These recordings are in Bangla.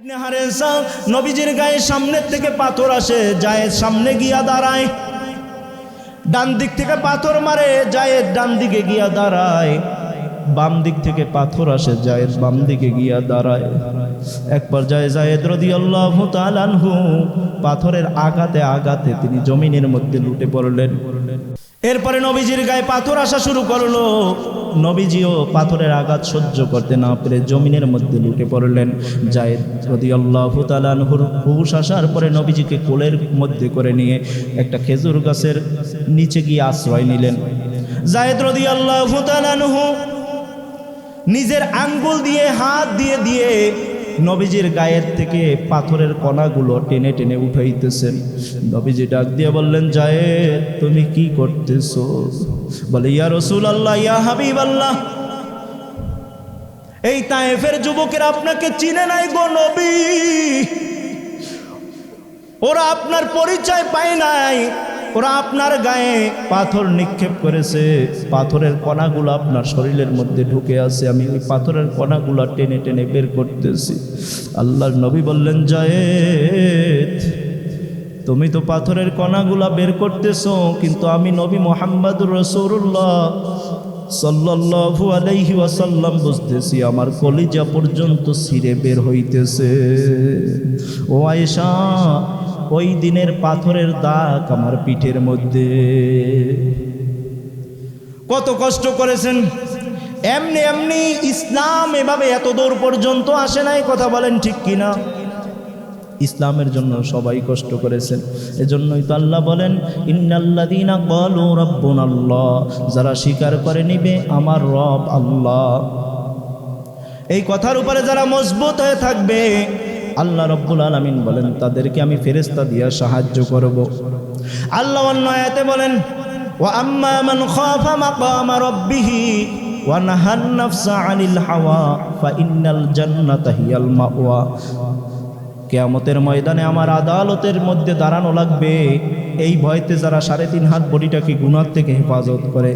ইবনে হারেসা নবীজির গায়ে সামনের থেকে পাথর আসে, জায়েদ সামনে গিয়া দাঁড়ায়। ডান দিক থেকে পাথর মারে, জায়েদ ডান দিকে গিয়া দাঁড়ায়। বাম দিক থেকে পাথর আসে, জায়েদ বাম দিকে গিয়া দাঁড়ায়। এক পর্যায়ে জায়েদ রাদিয়াল্লাহু তাআলা আনহু পাথরের আঘাতে আঘাতে তিনি জমিনের মধ্যে লুটে পড়লেন। এরপরে নবীজির গায়ে পাথর আসা শুরু করলো। নবীজিও পাথরের আঘাত সহ্য করতে না পেরে জমিনের মধ্যে লুটে পড়লেন। জায়েদ রাদিয়াল্লাহু তাআলা আনহুর হুশ আসার পরে নবীজিকে কোলের মধ্যে করে নিয়ে একটা খেজুর গাছের নিচে গিয়ে আশ্রয় নিলেন। জায়েদ রাদিয়াল্লাহু তাআলা আনহু নিজের আঙ্গুল দিয়ে হাত দিয়ে দিয়ে নবীজির গায়ের থেকে পাথরের কণাগুলো টেনে টেনে উঠাইতেছেন। নবীজি ডাক দিয়ে বললেন, জায়েদ তুমি কি করতেছো? বলে, ইয়া রাসূলুল্লাহ, ইয়া হাবিবাল্লাহ, এই তায়েফের যুবকেরা আপনাকে চিনে নাই গো নবী, ওরা আপনার পরিচয় পায় নাই, ওরা আপনার গায়ে পাথর নিক্ষেপ করেছে, পাথরের কণাগুলো আপনার শরীরের মধ্যে ঢুকে আছে, আমি ওই পাথরের কণাগুলো টেনে টেনে বের করতেছি। আল্লাহর নবী বললেন, জায়েদ তুমি তো পাথরের কণাগুলা বের করতেছো, কিন্তু আমি নবী মুহাম্মদুর রাসূলুল্লাহ সাল্লাল্লাহু আলাইহি ওয়াসাল্লাম বুঝতেছি আমার কলিজা পর্যন্ত ছিঁড়ে বের হইতেছে। ও আয়েশা, ওই দিনের পাথরের দাগ আমার পিঠের মধ্যে। কত কষ্ট করেছেন। এমনি এমনি ইসলাম এভাবে এত দূর পর্যন্ত আসে নাই, কথা বলেন ঠিক কিনা? ইসলামের জন্য সবাই কষ্ট করেছেন। এজন্যই তো আল্লাহ বলেন, ইন্নাল্লাযীনা ক্বালু রাব্বুনাল্লাহ, যারা স্বীকার করে নিবে আমার রব আল্লাহ, এই কথার উপরে যারা মজবুত হয়ে থাকবে, আল্লাহ রাব্বুল আলামিন বলেন তাদেরকে আমি ফেরেশতা দিয়ে সাহায্য করব। আল্লাহ অন্য আয়াতে বলেন, ওয়া আম্মা মান খাফা মাকামা রাব্বিহি ওয়া নাহান নাফসা আনিল হাওয়া ফা ইন্নাল জান্নাতা হিয়াল মাওয়া। কিয়ামতের ময়দানে আমার আদালতের মধ্যে দাঁড়ানো লাগবে, এই ভয়তে যারা 3.5 হাত বডিটাকে গুনাহ থেকে হেফাজত করে,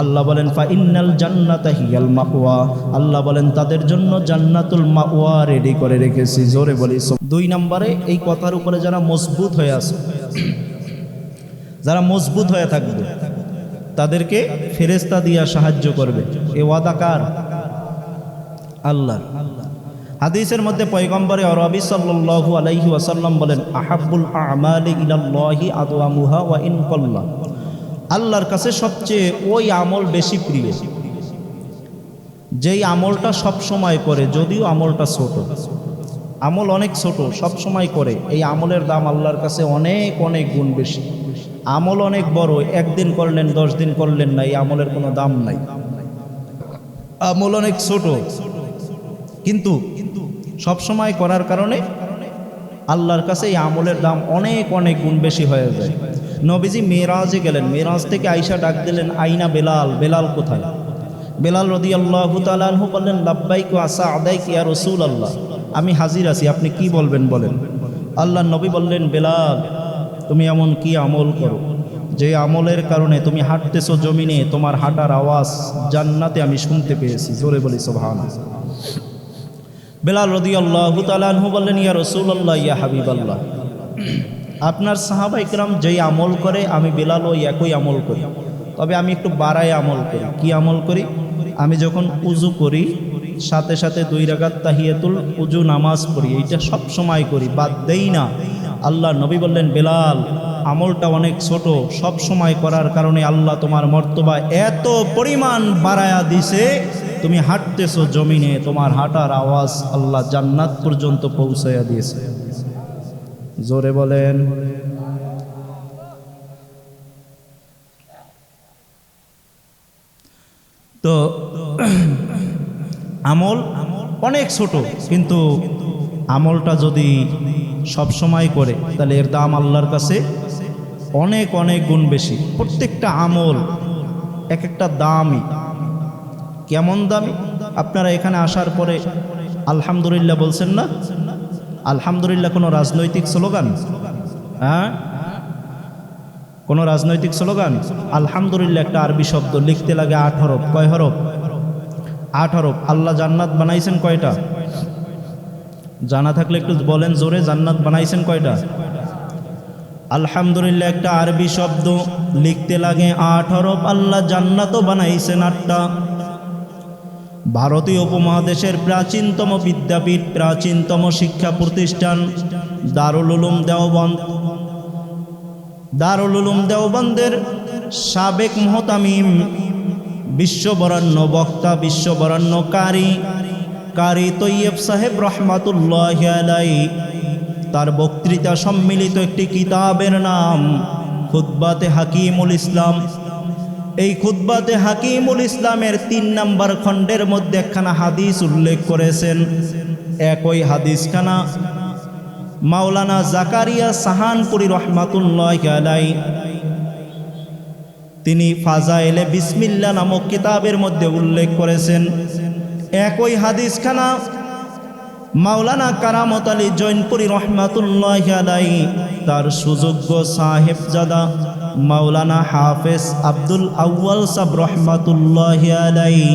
আল্লাহ বলেন ফা ইন্নাল জান্নাতা হিয়াল মাওয়া, আল্লাহ বলেন তাদের জন্য জান্নাতুল মাওয়া রেডি করে রেখেছি। জোরে বলি। 2 নম্বরে এই কথার উপরে যারা মজবুত হয়ে আছে, যারা মজবুত হয়ে থাকবে, তাদেরকে ফেরেশতা দিয়া সাহায্য করবে। এ ওয়াদা কার? আল্লাহর। হাদিসের মধ্যে পয়গম্বরে আরবি সাল্লাল্লাহু আলাইহি ওয়াসাল্লাম বলেন, আহাব্বুল আমালি ইলাল্লাহি আদওয়ামুহা ওয়া ইন কাল্লা, আল্লাহর কাছে সবচেয়ে ওই আমল বেশি প্রিয় যেই আমলটা সব সময় করে, যদিও আমলটা ছোট। আমল অনেক ছোট, সব সময় করে, এই আমলের দাম আল্লাহর কাছে অনেক অনেক গুণ বেশি। আমল অনেক বড়, একদিন করলেন 10 দিন করলেন না, এই আমলের কোনো দাম নাই। আমল অনেক ছোট, কিন্তু সব সময় করার কারণে আল্লাহর কাছে এই আমলের দাম অনেক অনেক গুণ বেশি হয়ে যায়। নবীজি মেরাজে গেলেন, মেরাজ থেকে আয়েশা ডাক দিলেন, আইনা বেলাল, বেলাল কোথায়? বেলাল রাদিয়াল্লাহু তাআলা আনহু বললেন, লাব্বাইক ওয়া সা'দাইক ইয়া রাসূলুল্লাহ, আমি হাজির আছি, আপনি কি বলবেন বলেন। আল্লাহর নবী বললেন, বেলাল তুমি এমন কি আমল করো যে আমলের কারণে তুমি হাঁটতেছো জমিনে, তোমার হাঁটার আওয়াজ জান্নাতে আমি শুনতে পেয়েছি। জোরে বলি সুবহানাল্লাহ। বেলাল রাদিয়াল্লাহু তাআলা আনহু বললেন, ইয়া রাসূলুল্লাহ, ইয়া হাবিবাল্লাহ, আপনার সাহাবা ইকরাম যেই আমল করে আমি বেলাল ওই একই আমল করি, তবে আমি একটু বাড়ায় আমল করি। কি আমল করি? আমি যখন উজু করি সাথে সাথে 2 রাকাত তাহিয়াতুল উজু নামাজ পড়ি, এইটা সব সময় করি, বাদ দেই না। আল্লাহ নবী বললেন, বেলাল আমলটা অনেক ছোট, সব সময় করার কারণে আল্লাহ তোমার মর্তবা এত পরিমাণ বাড়ায়া দিছে, তুমি হাঁটতেছো জমিনে, তোমার হাঁটার আওয়াজ আল্লাহ জান্নাত পর্যন্ত পৌঁছাইয়া দিয়েছে। জোরে বলেন। তো আমল অনেক ছোট, কিন্তু আমলটা যদি সব সময় করে তাহলে এর দাম আল্লাহর কাছে অনেক অনেক গুণ বেশি। প্রত্যেকটা আমল এক একটা দামি। কেমন দামি? আপনারা এখানে আসার পরে আলহামদুলিল্লাহ বলছেন না? আলহামদুলিল্লাহ কোনো রাজনৈতিক স্লোগান? হ্যাঁ, কোনো রাজনৈতিক স্লোগান? আলহামদুলিল্লাহ একটা আরবি শব্দ, লিখতে লাগে 8 হরফ। কয় হরফ? 8 হরফ। আল্লাহ জান্নাত বানাইছেন কয়টা? জানা থাকলে একটু বলেন জোরে, জান্নাত বানাইছেন কয়টা? আলহামদুলিল্লাহ একটা আরবি শব্দ, লিখতে লাগে 8 হরফ। আল্লাহ জান্নাতও বানাইছেন 8টা। ভারতীয় উপমহাদেশের প্রাচীনতম বিদ্যাপীঠ, প্রাচীনতম শিক্ষা প্রতিষ্ঠান দারুল উলুম দেওবন্দ। দারুল উলুম দেওবন্দের সাবেক মুহতামিম, বিশ্ববরেণ্য বক্তা, বিশ্ববরেণ্য কারি তৈয়ব সাহেব রহমাতুল্লাহি আলাইহি, তার বক্তৃতা সম্মিলিত একটি কিতাবের নাম খুতবাতে হাকিমুল ইসলাম। এই খুতবাতে হাকিমুল ইসলামের 3 নম্বর খণ্ডের মধ্যে একখানা হাদিস উল্লেখ করেছেন। একই হাদিসখানা মাওলানা জাকারিয়া সাহানপুরি রহমাতুল্লাহি আলাইহি তিনি ফাজাইলে বিসমিল্লাহ নামক কিতাবের মধ্যে উল্লেখ করেছেন। একই হাদিসখানা মাওলানা কারামত আলী জৈনপুরি রহমাতুল্লাহি আলাইহি তার সুযোগ্য সাহেবজাদা মাওলানা হাফেজ আব্দুল আউয়াল সাহেব রহমাতুল্লাহি আলাইহি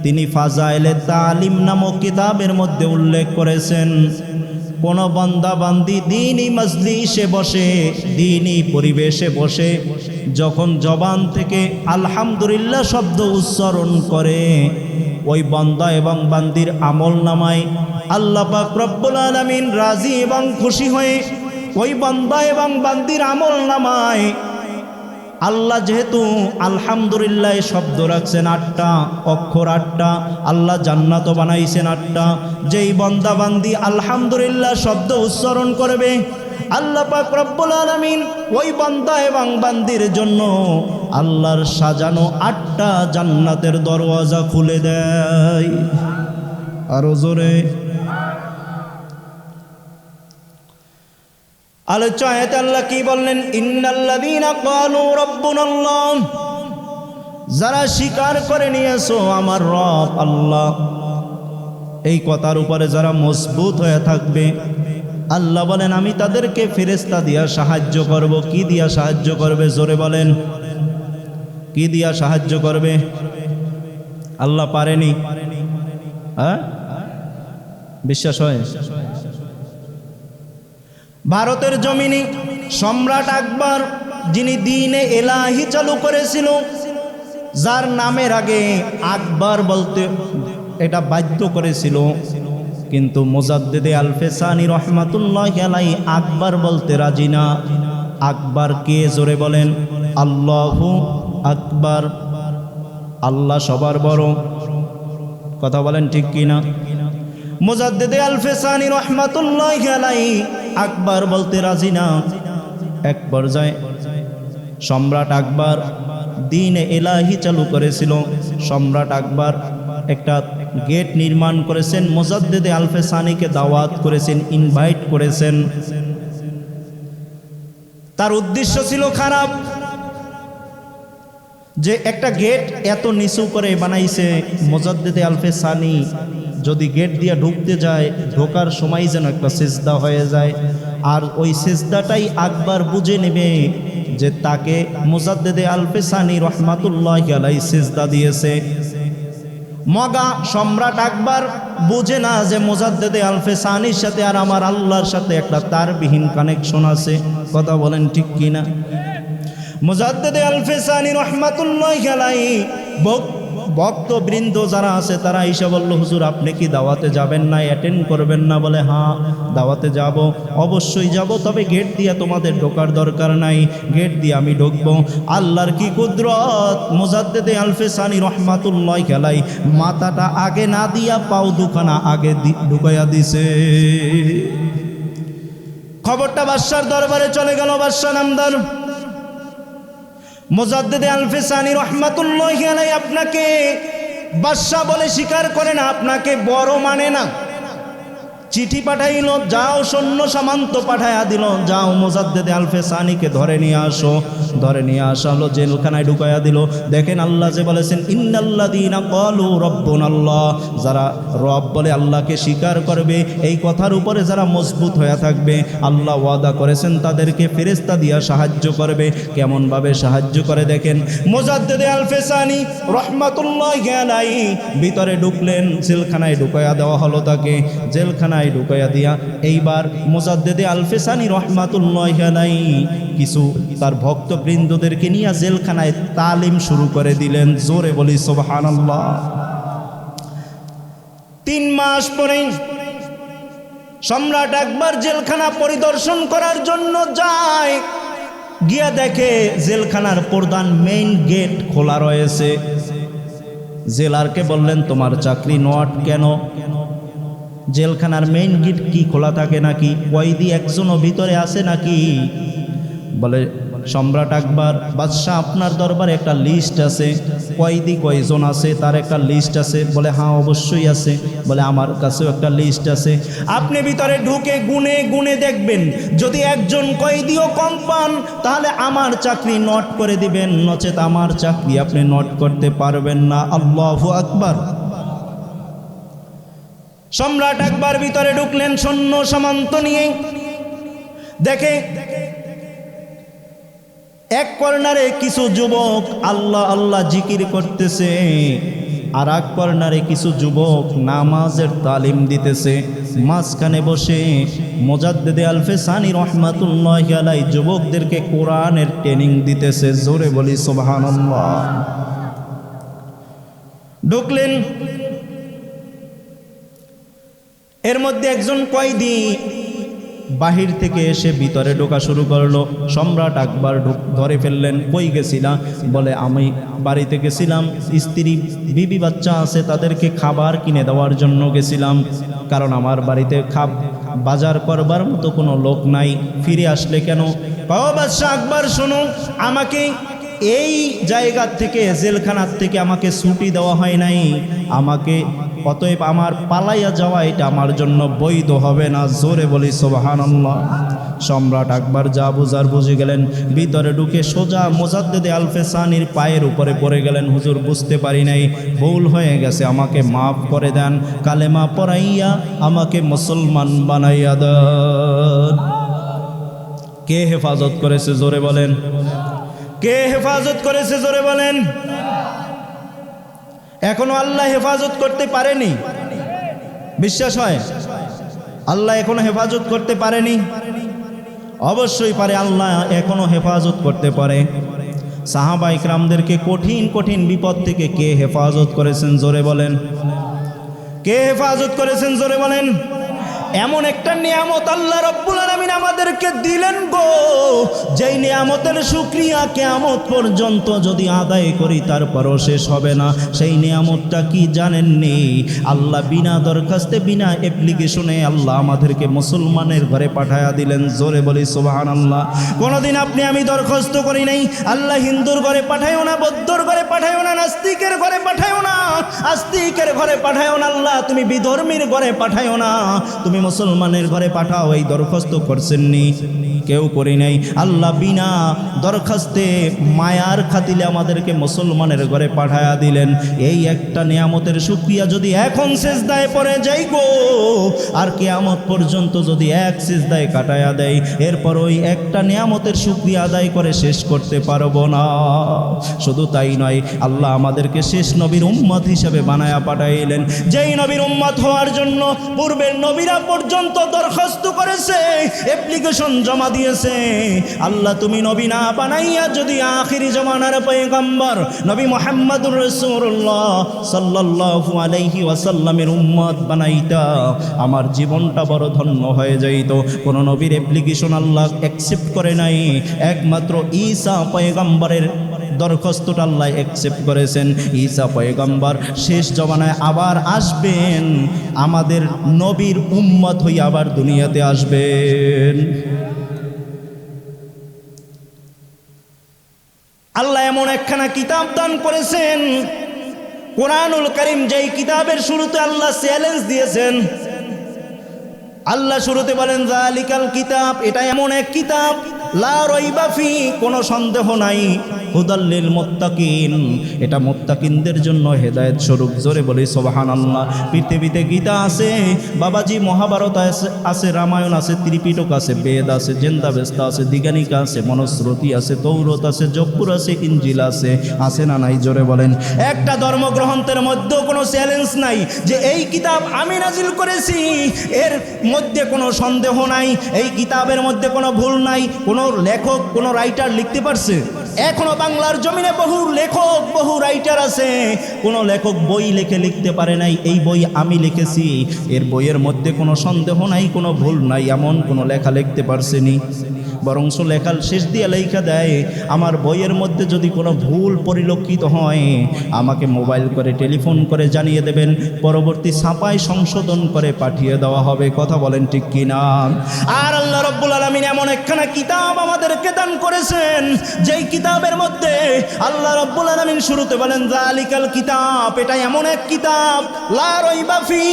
তিনি ফাজাইলে তালিম নামক কিতাবের মধ্যে উল্লেখ করেছেন, কোন বান্দা বান্দি দ্বীনি মজলিসে বসে, দ্বীনি পরিবেশে বসে যখন জবান থেকে আলহামদুলিল্লাহ শব্দ উচ্চারণ করে, ওই বান্দা এবং বান্দির আমল নামায় আল্লাহ পাক রব্বুল আলামিন রাজি এবং খুশি হয়ে ওই বান্দা এবং বান্দির আমল নামায় আল্লাহ যেহেতু আলহামদুলিল্লাহ শব্দ রাখছেন 8টা, অক্ষর 8টা, আল্লাহ জান্নাতও বানাইছেন 8টা। যেই বান্দা বান্দি আলহামদুলিল্লাহ শব্দ উচ্চারণ করবে, আল্লাহ পাক রব্বুল আলামিন ওই বান্দা এবং বান্দির জন্য আল্লাহর সাজানো 8টা জান্নাতের দরওয়াজা খুলে দেয়। আরো জোরে। আলোচনায় আল্লাহ কি বললেন? ইন্নাল্লাযীনা ক্বালু রাব্বুনাল্লাহ, যারা স্বীকার করে নিয়েছো আমার রব আল্লাহ, এই কথার উপরে যারা মজবুত হয়ে থাকবে, আল্লাহ বলেন আমি তাদেরকে ফেরেশতা দিয়া সাহায্য করব। কি দিয়া সাহায্য করবে? জোরে বলেন, কি দিয়া সাহায্য করবে? আল্লাহ পারেনি? হ্যাঁ, বিশ্বাস হয়? ভারতের জমিনে সম্রাট আকবর, যিনি দ্বীনে এলাহি চালু করেছিল, যার নামের আগে আকবর বলতে এটা বাধ্য করেছিল, কিন্তু মুজাদ্দিদে আল-ফেসানি রহমাতুল্লাহি আলাইহি আকবর বলতে রাজি না। আকবর কে? জোরে বলেন, আল্লাহু আকবর। আল্লাহ সবার বড়। কথা বলেন ঠিক কিনা? মুজাদ্দিদে আল-ফেসানি রহমাতুল্লাহি আলাইহি আকবর বলতে রাজি না। এক পর্যায়ে সম্রাট আকবর দ্বীনে এলাহি চালু করেছিল। সম্রাট আকবর একটা গেট নির্মাণ করেছেন, মুজাদ্দিদে আল-ফেসানিকে দাওয়াত করেছেন, ইনভাইট করেছেন। তার উদ্দেশ্য ছিল খারাপ, যে একটা গেট এত নিচু করে বানাইছে, মুজাদ্দিদে আল-ফেসানি যদি গেট দিয়ে ঢুকতে যায়, ঢোকার সময় যেন একটা সিজদা হয়ে যায়, আর ওই সিজদাটাই আকবর বুঝে নেবে যে তাকে মুজাদ্দিদে আল-ফেসানি রহমাতুল্লাহি আলাইহি সিজদা দিয়েছে। মগা সম্রাট আকবর বুঝে না যে মুজাদ্দিদে আল-ফেসানির সাথে আর আমার আল্লাহর সাথে একটা তারবিহীন কানেকশন আছে। কথা বলেন ঠিক কিনা? মুজাদ্দিদে আল-ফেসানি রহমাতুল্লাহি আলাইহি ভক্তবৃন্দ যারা আছে তারা এসে বলল, হুজুর আপনি কি দাওয়াতে যাবেন না, অ্যাটেন্ড করবেন না? বলে হ্যাঁ দাওয়াতে যাব, অবশ্যই যাব, তবে গেট দিয়ে তোমাদের ঢোকার দরকার নাই, গেট দিয়ে আমি ঢুকবো। আল্লাহর কি কুদরত! মুজাদ্দিদে আল-ফেসানি রহমাতুল্লাহি আলাইহি মাথাটা আগে না দিয়া পাও দুখানা আগে ঢুকাইয়া দিছে। খবরটা বাদশার দরবারে চলে গেল। বাদশা নামদার মুজাদ্দিদে আল-ফেসানি রহমাতুল্লাহি আলাইহি আপনাকে বাদশা বলে স্বীকার করে না, আপনাকে বড় মানে না। চিঠি পাঠাইল, যাও সৈন্য সামন্ত পাঠাইয়া দিল, যাও মুজাদ্দিদে আল-ফেসানিকে ধরে নিয়ে আসো। ধরে নিয়ে আসা হলো, জেলখানায় ঢুকাইয়া দিল। দেখেন আল্লাহ যে বলেছেন ইন্নাল্লাযীনা ক্বালু রাব্বুনাল্লাহ, যারা রব বলে আল্লাহকে স্বীকার করবে, এই কথার উপরে যারা মজবুত হয়ে থাকবে, আল্লাহ ওয়াদা করেছেন তাদেরকে ফেরেশতা দিয়া সাহায্য করবে। কেমনভাবে সাহায্য করে দেখেন। মুজাদ্দিদে আল-ফেসানি রহমাতুল্লাহি আলাইহি ভিতরে ঢুকলেন, জেলখানায় ঢুকাইয়া দেওয়া হলো তাকে। জেলখানায় জেলখানায় ঢুকাইয়া দিয়া এইবার মুজাদ্দেদে আলফেসানি রহমাতুল্লাহি আলাইহি কিছু তার ভক্তবৃন্দদেরকে নিয়ে জেলখানায় তালিম শুরু করে দিলেন। জোরে বলি সুবহানাল্লাহ। 3 মাস পরে সম্রাট আকবর জেলখানা পরিদর্শন করার জন্য যায়। গিয়া দেখে জেলখানার প্রধান মেইন গেট খোলা রয়েছে। জেলারকে বললেন, তোমার চাকরি নট কেন? জেলখানার মেইন গেট কি খোলা থাকে নাকি? কয়েদি একজনও ভিতরে আছে নাকি? বলে, সম্রাট আকবর বাদশাহ, আপনার দরবারে একটা লিস্ট আছে, কয়েদি কয়জন আছে তার একটা লিস্ট আছে। বলে, হ্যাঁ অবশ্যই আছে। বলে, আমার কাছেও একটা লিস্ট আছে। আপনি ভিতরে ঢুকে গুনে গুনে দেখবেন, যদি একজন কয়েদিও কম পান তাহলে আমার চাকরি নোট করে দিবেন, নচেত আমার চাকরি আপনি নোট করতে পারবেন না। আল্লাহু আকবার। সম্রাট আকবর ভিতরে ঢুকলেন সৈন্য সামন্ত নিয়ে। দেখে এক কর্নারে কিছু যুবক আল্লাহ আল্লাহ জিকির করতেছে, আর এক কর্নারে কিছু যুবক নামাজের তালিম দিতেছে। মাঝখানে বসে মুজাদ্দেদে আলফেসানি রহমাতুল্লাহি আলাইহি যুবকদেরকে কোরআনের ট্রেনিং দিতেছে। জোরে বলি সুবহানাল্লাহ। ঢুকলেন, এর মধ্যে একজন কয়েদি বাহির থেকে এসে ভিতরে ঢোকা শুরু করলো। সম্রাট আকবর ধরে ফেললেন, কই গেছিলাম? বলে, আমি বাড়িতে গেছিলাম, স্ত্রী বিবি বাচ্চা আছে তাদেরকে খাবার কিনে দেওয়ার জন্য গেছিলাম, কারণ আমার বাড়িতে বাজার করবার মতো কোনো লোক নাই। ফিরে আসলে কেন? বাদশাহ আকবর, শোনো, আমাকে এই জায়গা থেকে জেলখানার থেকে আমাকে ছুটি দেওয়া হয় নাই, আমাকে অতএব আমার পালাইয়া যাওয়া এটা আমার জন্য বৈধ হবে না। জোরে বলি সুবহানাল্লাহ। সম্রাট আকবর যা বুঝার বুঝে গেলেন, ভিতরে ঢুকে সোজা মুজাদ্দেদে আলফেসানির পায়ের উপরে পড়ে গেলেন। হুজুর, বুঝতে পারি নাই, ভুল হয়ে গেছে, আমাকে মাফ করে দেন, কালেমা পড়াইয়া আমাকে মুসলমান বানাইয়া দেন। কে হেফাজত করেছে? জোরে বলেন। কে হেফাজত করেছে? জোরে বলেন। এখনো আল্লাহ হেফাজত করতে পারেনি? বিশ্বাস হয়? আল্লাহ এখনো হেফাজত করতে পারেনি? অবশ্যই পারে, আল্লাহ এখনো হেফাজত করতে পারে। সাহাবা ইকরামদেরকে কঠিন কঠিন বিপদ থেকে কে হেফাজত করেছেন? জোরে বলেন। কে হেফাজত করেছেন? জোরে বলেন। এমন একটা নিয়ামত আল্লাহ রাব্বুল আলামিন আমাদেরকে দিলেন গো, যেই নিয়ামতের শুকরিয়া কিয়ামত পর্যন্ত যদি আদায় করি তারপরও শেষ হবে না। সেই নিয়ামতটা কি জানেননি? আল্লাহ বিনা দরখাস্তে, বিনা অ্যাপ্লিকেশনে আল্লাহ আমাদেরকে মুসলমানের ঘরে পাঠায়া দিলেন। জোরে বলি সুবহানাল্লাহ। কোনোদিন আপনি আমি দরখাস্ত করি নাই, আল্লাহ হিন্দুর ঘরে পাঠায়ও না, বৌদ্ধর ঘরে পাঠায়ও না, নাস্তিকের ঘরে পাঠায়ও না, আস্তিকের ঘরে পাঠায়ও না, আল্লাহ তুমি বিধর্মীর ঘরে পাঠায়ও না, তুমি মুসলমানের ঘরে পাঠাও, এই দরখাস্ত করছেননি? কেউ করি নাই। আল্লাহ বিনা দরখাস্তে মায়ার খাতিলে আমাদেরকে মুসলমানের ঘরে পাঠায়া দিলেন। এই একটা নিয়ামতের শুকরিয়া যদি এখন সিজদায় পড়ে যাই গো, আর কিয়ামত পর্যন্ত যদি এক সিজদায় কাটায়া দেয়, এরপর ওই একটা নিয়ামতের শুকরিয়া আদায় করে শেষ করতে পারবো না। শুধু তাই নয়, আল্লাহ আমাদেরকে শেষ নবীর উম্মত হিসেবে বানায়া পাঠাইলেন, যেই নবীর উম্মত হওয়ার জন্য পূর্বের নবীরা পর্যন্ত দরখাস্ত করেছে, অ্যাপ্লিকেশন জমা দিয়েছে। আল্লাহ তুমি নবী না বানাইয়া যদি আখিরি জামানার পয়গম্বর নবী মুহাম্মদুর রাসূলুল্লাহ সাল্লাল্লাহু আলাইহি ওয়াসাল্লামের উম্মত বানাইতা, আমার জীবনটা বড় ধন্য হয়ে যাইত। কোন নবীর অ্যাপ্লিকেশন আল্লাহ অ্যাকসেপ্ট করে নাই, একমাত্র ঈসা পয়গম্বরের দরখাস্তটা আল্লাহ অ্যাকসেপ্ট করেছেন। ঈসা পয়গম্বর শেষ জমানায় আবার আসবেন, আমাদের নবীর উম্মত হয়ে আবার দুনিয়াতে আসবেন। আল্লাহ এমন একখানা কিতাব দান করেছেন, কোরআনুল কারীম, যেই কিতাবের শুরুতে আল্লাহ চ্যালেঞ্জ দিয়েছেন। আল্লাহ শুরুতে বলেন, যালিকাল কিতাব, এটা এমন এক কিতাব, লা রাইবা ফি, কোনো সন্দেহ নাই, হুদাল্লিল মুত্তাকিন, এটা মুত্তাকিনদের জন্য হেদায়েত স্বরূপ। জোরে বলি সুবহানাল্লাহ। পৃথিবীতে গীতা আছে বাবাজি, মহাভারত আছে, রামায়ণ আছে, ত্রিপিটক আছে, বেদ আছে, জেন্দাবেস্তা আছে, দিগানিকা আছে, মনুস্মৃতি আছে, তৌরত আছে, জব্বুর আছে, ইনজিল আছে না নাই? জোরে বলেন। একটা ধর্মগ্রন্থের মধ্যেও কোনো চ্যালেঞ্জ নাই যে এই কিতাব আমি নাজিল করেছি, এর মধ্যে কোনো সন্দেহ নাই, এই কিতাবের মধ্যে কোনো ভুল নাই। কোনো লেখক, কোনো রাইটার লিখতে পারছে? এখনো বাংলার জমিনে বহু লেখক, বহু রাইটার আছে, কোনো লেখক বই লিখতে পারে নাই এই বই আমি লিখেছি, এর বইয়ের মধ্যে কোনো সন্দেহ নাই, কোনো ভুল নাই, এমন কোনো লেখা লিখতে পারছেনি। বরংস লেখার শেষ দিয়ে লেখা দেয়, আমার বইয়ের মধ্যে যদি কোনো ভুল পরিলক্ষিত হয় আমাকে মোবাইল করে, টেলিফোন করে জানিয়ে দেবেন, পরবর্তী ছাপায় সংশোধন করে পাঠিয়ে দেওয়া হবে। কথা বলেন ঠিক কিনা? আর আল্লাহ রাব্বুল আলামিন এমন একখানা কিতাব আমাদেরকে দান করেছেন, যেই কিতাবের মধ্যে আল্লাহ রাব্বুল আলামিন শুরুতে বলেন যালিকাল কিতাব, এটা এমন এক কিতাব লা রাইবা ফি,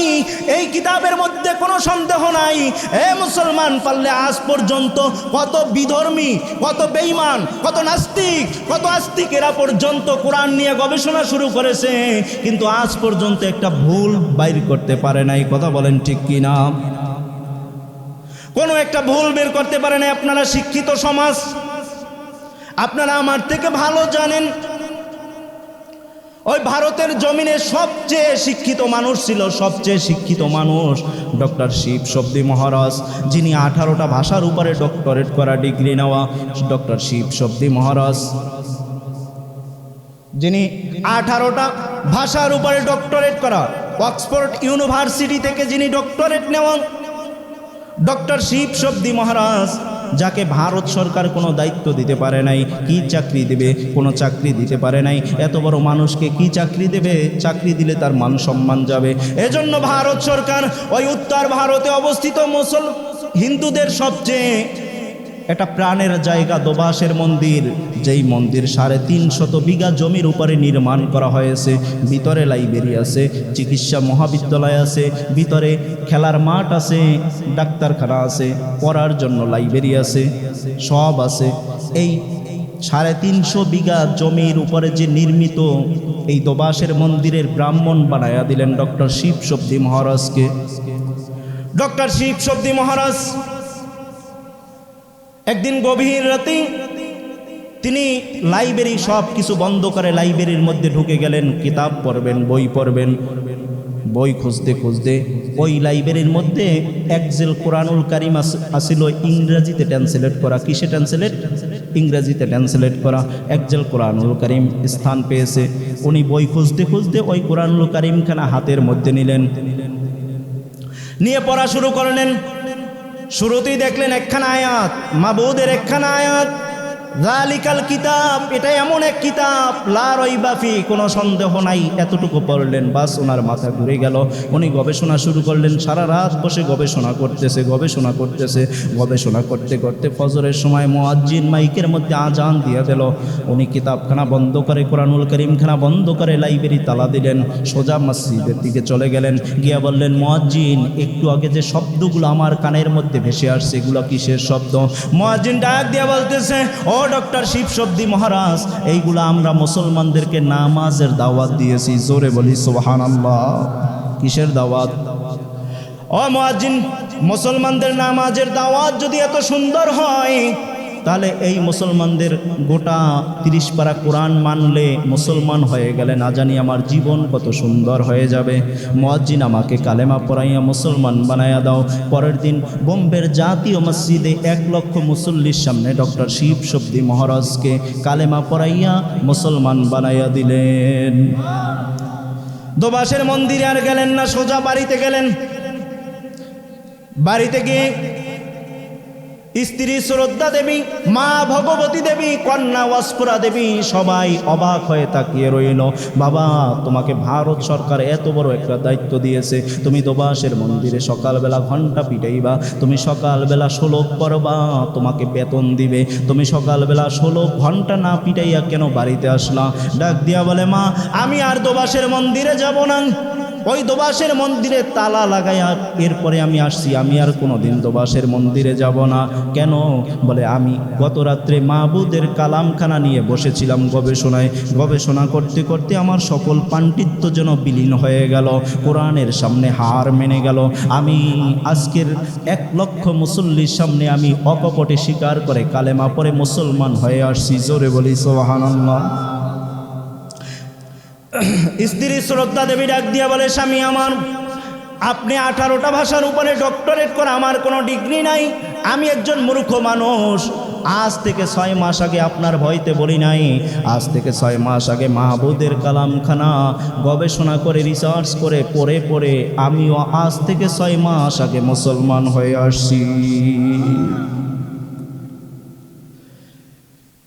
এই কিতাবের মধ্যে কোনো সন্দেহ নাই। হে মুসলমান, পারলে আজ পর্যন্ত কত বিধর্মী, কত বেঈমান, কত নাস্তিক, কত আস্তিক এরা পর্যন্ত কোরআন নিয়ে গবেষণা শুরু করেছে, কিন্তু আজ পর্যন্ত একটা ভুল বাইর করতে পারে নাই। কথা বলেন ঠিক কিনা? কোনো একটা ভুল বের করতে পারে নাই। আপনারা শিক্ষিত সমাজ, আপনারা আমার থেকে ভালো জানেন, ওই ভারতের জমিনে সবচেয়ে শিক্ষিত মানুষ ছিল, সবচেয়ে শিক্ষিত মানুষ ডক্টর শিব শব্দী মহারাজ, যিনি 18টা ভাষার উপরে ডক্টরেট করা, ডিগ্রি নেওয়া ডক্টর শিব শব্দী মহারাজ, যিনি 18টা ভাষার উপরে ডক্টরেট করা, অক্সফোর্ড ইউনিভার্সিটি থেকে যিনি ডক্টরেট নেওয়া ডক্টর শিব শব্দী মহারাজ, যাকে ভারত সরকার কোনো দায়িত্ব দিতে পারে নাই। কি চাকরি দেবে? কোনো চাকরি দিতে পারে নাই। এত বড় মানুষকে কি চাকরি দেবে? চাকরি দিলে তার মান সম্মান যাবে। এজন্য ভারত সরকার ওই উত্তর ভারতে অবস্থিত হিন্দুদের সবচেয়ে একটা প্রাণের জায়গা দোবাসের মন্দির, যেই মন্দির 350 বিঘা জমির উপরে নির্মাণ করা হয়েছে। ভিতরে লাইব্রেরি আছে, চিকিৎসা মহাবিদ্যালয় আছে, ভিতরে খেলার মাঠ আছে, ডাক্তারখানা আছে, পড়ার জন্য লাইব্রেরি আছে, সব আছে। এই 350 বিঘা জমির উপরে যে নির্মিত এই দোবাসের মন্দিরের ব্রাহ্মণ বানায়া দিলেন ডক্টর শিব শব্দী মহারাজকে। ডক্টর শিব শব্দী মহারাজ একদিন গভীর রাতে তিনি লাইব্রেরি সব কিছু বন্ধ করে লাইব্রেরির মধ্যে ঢুকে গেলেন, কিতাব পড়বেন, বই পড়বেন। বই খুঁজতে খুঁজতে ওই লাইব্রেরির মধ্যে একজেল কোরআনুল কারিম আসিল, ইংরেজিতে ট্রান্সলেট করা। কিসে ট্রান্সলেট? ইংরেজিতে ট্রান্সলেট করা একজেল কোরআনুল কারিম স্থান পেয়েছে। উনি বই খুঁজতে খুঁজতে ওই কোরআনুল কারিমখানা হাতের মধ্যে নিলেন, নিয়ে পড়া শুরু করলেন। শুরুতেই দেখলেন একখানা আয়াত, মাবুদের একখানা আয়াত, যালিকাল কিতাব, এটা এমন এক কিতাব লা রাইবা ফি, কোনো সন্দেহ নাই। এতটুকু পড়লেন, বাস ওনার মাথা ঘুরে গেল। উনি গবেষণা শুরু করলেন, সারা রাত বসে গবেষণা করতেছে, গবেষণা করতে করতে ফজরের সময় মুয়াজ্জিন মাইকের মধ্যে আজান দিয়ে দিল। উনি কিতাবখানা বন্ধ করে, কোরআনুল কারীমখানা বন্ধ করে লাইব্রেরি তালা দিলেন, সোজা মসজিদের দিকে চলে গেলেন। গিয়া বললেন, মুয়াজ্জিন, একটু আগে যে শব্দগুলো আমার কানের মধ্যে ভেসে আসছে এগুলো কিসের শব্দ? মুয়াজ্জিন ডাক দিয়ে বলতেছে, ও ডক্টর শিব শব্দী মহারাজ, এইগুলা আমরা মুসলমানদেরকে নামাজের দাওয়াত দিয়েছি। জোরে বলি সুবহানাল্লাহ। কিসের দাওয়াত? ও মুয়াজ্জিন, মুসলমানদের নামাজের দাওয়াত যদি এত সুন্দর হয়, তাহলে এই মুসলমানদের গোটা 30 পারা কোরআন মানলে মুসলমান হয়ে গেলে না জানি আমার জীবন কত সুন্দর হয়ে যাবে। মুয়াজ্জিন আমাকে কালেমা পড়াইয়া মুসলমান বানাইয়া দাও। পরের দিন বোম্বের জাতীয় মসজিদে 1 লক্ষ মুসল্লির সামনে ডক্টর শিব শব্দী মহারাজকে কালেমা পড়াইয়া মুসলমান বানাইয়া দিলেন। দোবাসের মন্দিরে আর গেলেন না, সোজা বাড়িতে গেলেন। বাড়িতে গিয়ে স্ত্রী শ্রদ্ধা দেবী, মা ভগবতী দেবী, কন্যা ওয়াসপুরা দেবী সবাই অবাক হয়ে তাকিয়ে রইল। বাবা, তোমাকে ভারত সরকার এত বড় একটা দায়িত্ব দিয়েছে, তুমি দোবাসের মন্দিরে সকালবেলা ঘন্টা পিটাইবা, তুমি সকালবেলা শ্লোক পড়বা, তোমাকে বেতন দিবে। তুমি সকালবেলা 16 ঘন্টা না পিটাইয়া কেন বাড়িতে আসলা? ডাক দিয়া বলে, মা, আমি আর দোবাসের মন্দিরে যাব না। ওই দোবাসের মন্দিরে তালা লাগাইয়া এরপরে আমি আসছি, আমি আর কোনোদিন দোবাসের মন্দিরে যাব না। কেন? বলে আমি গত রাত্রে মাহবুদের কালামখানা নিয়ে বসেছিলাম গবেষণা করতে করতে আমার সকল পাণ্ডিত্য যেন বিলীন হয়ে গেল, কোরআনের সামনে হার মেনে গেল। আমি আজকের 1 লক্ষ মুসল্লির সামনে আমি অকপটে স্বীকার করে কালেমা পড়ে মুসলমান হয়ে আসছি। জোরে বলি সুবহানাল্লাহ। স্ত্রী শ্রদ্ধা দেবী ডাক দিয়া বলে, স্বামী আমার, আপনি 18টা ভাষার উপরে ডক্টরেট করা, আমার কোনো ডিগ্রি নাই, আমি একজন মূর্খ মানুষ। আজ থেকে 6 মাস আগে আপনার ভয়তে বলি নাই, আজ থেকে 6 মাস আগে মাহবুদের কালামখানা গবেষণা করে রিসার্চ করে পড়ে আমিও আজ থেকে 6 মাস আগে মুসলমান হয়ে আসছি।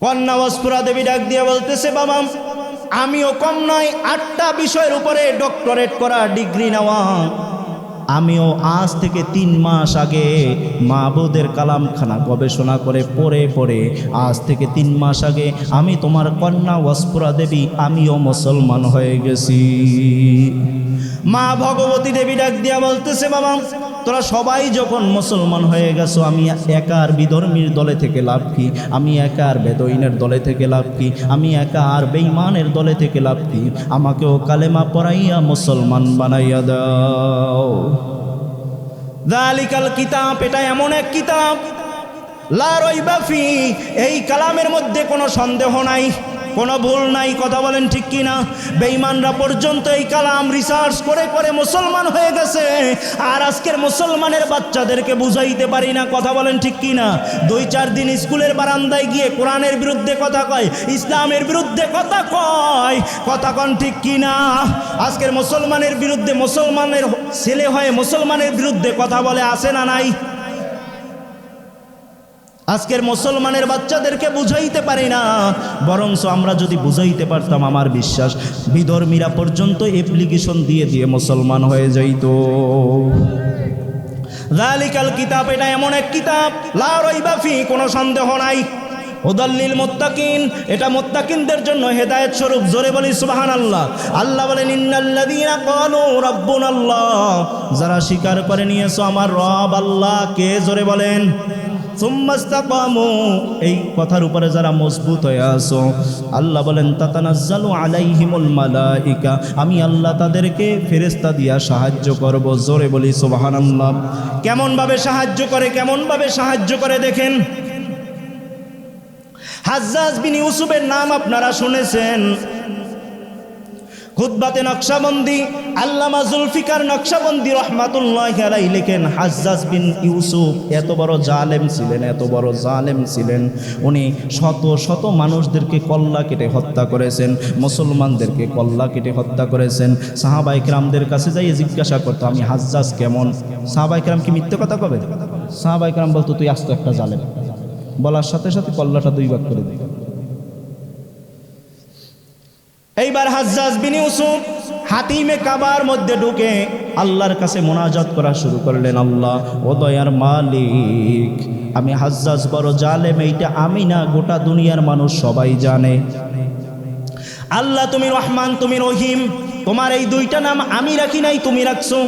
কন্যা ওয়াসপুরা দেবী ডাক দিয়ে বলতেছে, বাবা আমিও কম নয়, 8টা বিষয়ের উপরে ডক্টরেট করা, ডিগ্রি নেওয়া। আমিও আজ থেকে 3 মাস আগে মাহবুদের কালামখানা গবেষণা করে পড়ে আজ থেকে 3 মাস আগে আমি তোমার কন্যা ওয়াসপুরা দেবী আমিও মুসলমান হয়ে গেছি। মা ভগবতী দেবী ডাক দিয়া বলতেছে, বাবা তোরা সবাই যখন মুসলমান হয়ে গেছো, আমি একার বিধর্মীর দলে থেকে লাভ কি? আমি একার বেদইনের দলে থেকে লাভ কি? আমি একার বেঈমানের দলে থেকে লাভ কি? আমাকেও কালেমা পড়াইয়া মুসলমান বানাইয়া দাও। যালিকাল কিতাব, এটা এমন এক কিতাব লা রাইবা ফি, এই কালামের মধ্যে কোনো সন্দেহ নাই, কোনো ভুল নাই। কথা বলেন ঠিক কিনা? বেঈমানরা পর্যন্ত এই কালাম রিসার্চ করে মুসলমান হয়ে গেছে, আর আজকের মুসলমানের বাচ্চাদেরকে বুঝাইতে পারি না। কথা বলেন ঠিক কিনা? 2-4 দিন স্কুলের বারান্দায় গিয়ে কোরআনের বিরুদ্ধে কথা কয়, ইসলামের বিরুদ্ধে কথা কয়, কথা কন ঠিক কিনা? আজকের মুসলমানের বিরুদ্ধে, মুসলমানের ছেলে হয়ে মুসলমানের বিরুদ্ধে কথা বলে, আছে না নাই? আজকের মুসলমানের বাচ্চাদেরকে বুঝাইতে পারি না, বরঞ্চ আমরা যদি বুঝাইতে পারতাম, আমার বিশ্বাস বিধর্মীরা পর্যন্ত অ্যাপ্লিকেশন দিয়ে মুসলমান হয়ে যাইত। যালিকাল কিতাব, এটা এমন এক কিতাব লা রাইবা ফি, কোনো সন্দেহ নাই। হুদাল্লিল মুত্তাকিন, এটা মুত্তাকিনদের জন্য হেদায়েত স্বরূপ। জোরে বলি সুবহানাল্লাহ। আল্লাহ বলেন, ইন্নাল্লাযীনা ক্বালু রাব্বুনাল্লাহ, যারা স্বীকার করে নিয়েছো আমার রব আল্লাহ কে, জোরে বলেন। সুম্মাস্তাকামু, এই কথার উপরে যারা মজবুত হয়ে আছো, আল্লাহ বলেন তাতানাজ্জালু আলাইহিমুল মালাইকা, আমি আল্লাহ তাদেরকে ফেরেশতা দিয়া সাহায্য করব। জোরে বলি সুবহানাল্লাহ। কেমন ভাবে সাহায্য করে দেখেন। হাজ্জাজ বিন ইউসুফের নাম আপনারা শুনেছেন। খুতবাতে নকশবন্দি আল্লামা জুলফিকার নকশবন্দি রহমাতুল্লাহি আলাইহি লেখেন, হাজ্জাজ বিন ইউসুফ এত বড় জালেম ছিলেন, উনি শত মানুষদেরকে কল্লা কেটে হত্যা করেছেন, মুসলমানদেরকে কল্লা কেটে হত্যা করেছেন। সাহাবায়ে কেরামদের কাছে যাই জিজ্ঞাসা করতো, আমি হাজ্জাজ কেমন? সাহাবায়ে কেরাম কি মিথ্যে কথা কবে? সাহাবায়ে কেরাম বলতো, তুই আস্ত একটা জালেম। বলার সাথে সাথে কল্লাটা 2 ভাগ করে দিই। এইবার হাজ্জাজ বিন ইউসুফ হাতিমে কাবার মধ্যে ঢুকে আল্লাহর কাছে মোনাজাত করা শুরু করলেন, আল্লাহ ও দয়ার মালিক, আমি হাজ্জাজ বড় জালেম, এইটা আমি না, গোটা দুনিয়ার মানুষ সবাই জানে। আল্লাহ তুমি রহমান, তুমি রহিম, তোমার এই 2টা নাম আমি রাখি নাই, তুমি রাখছো।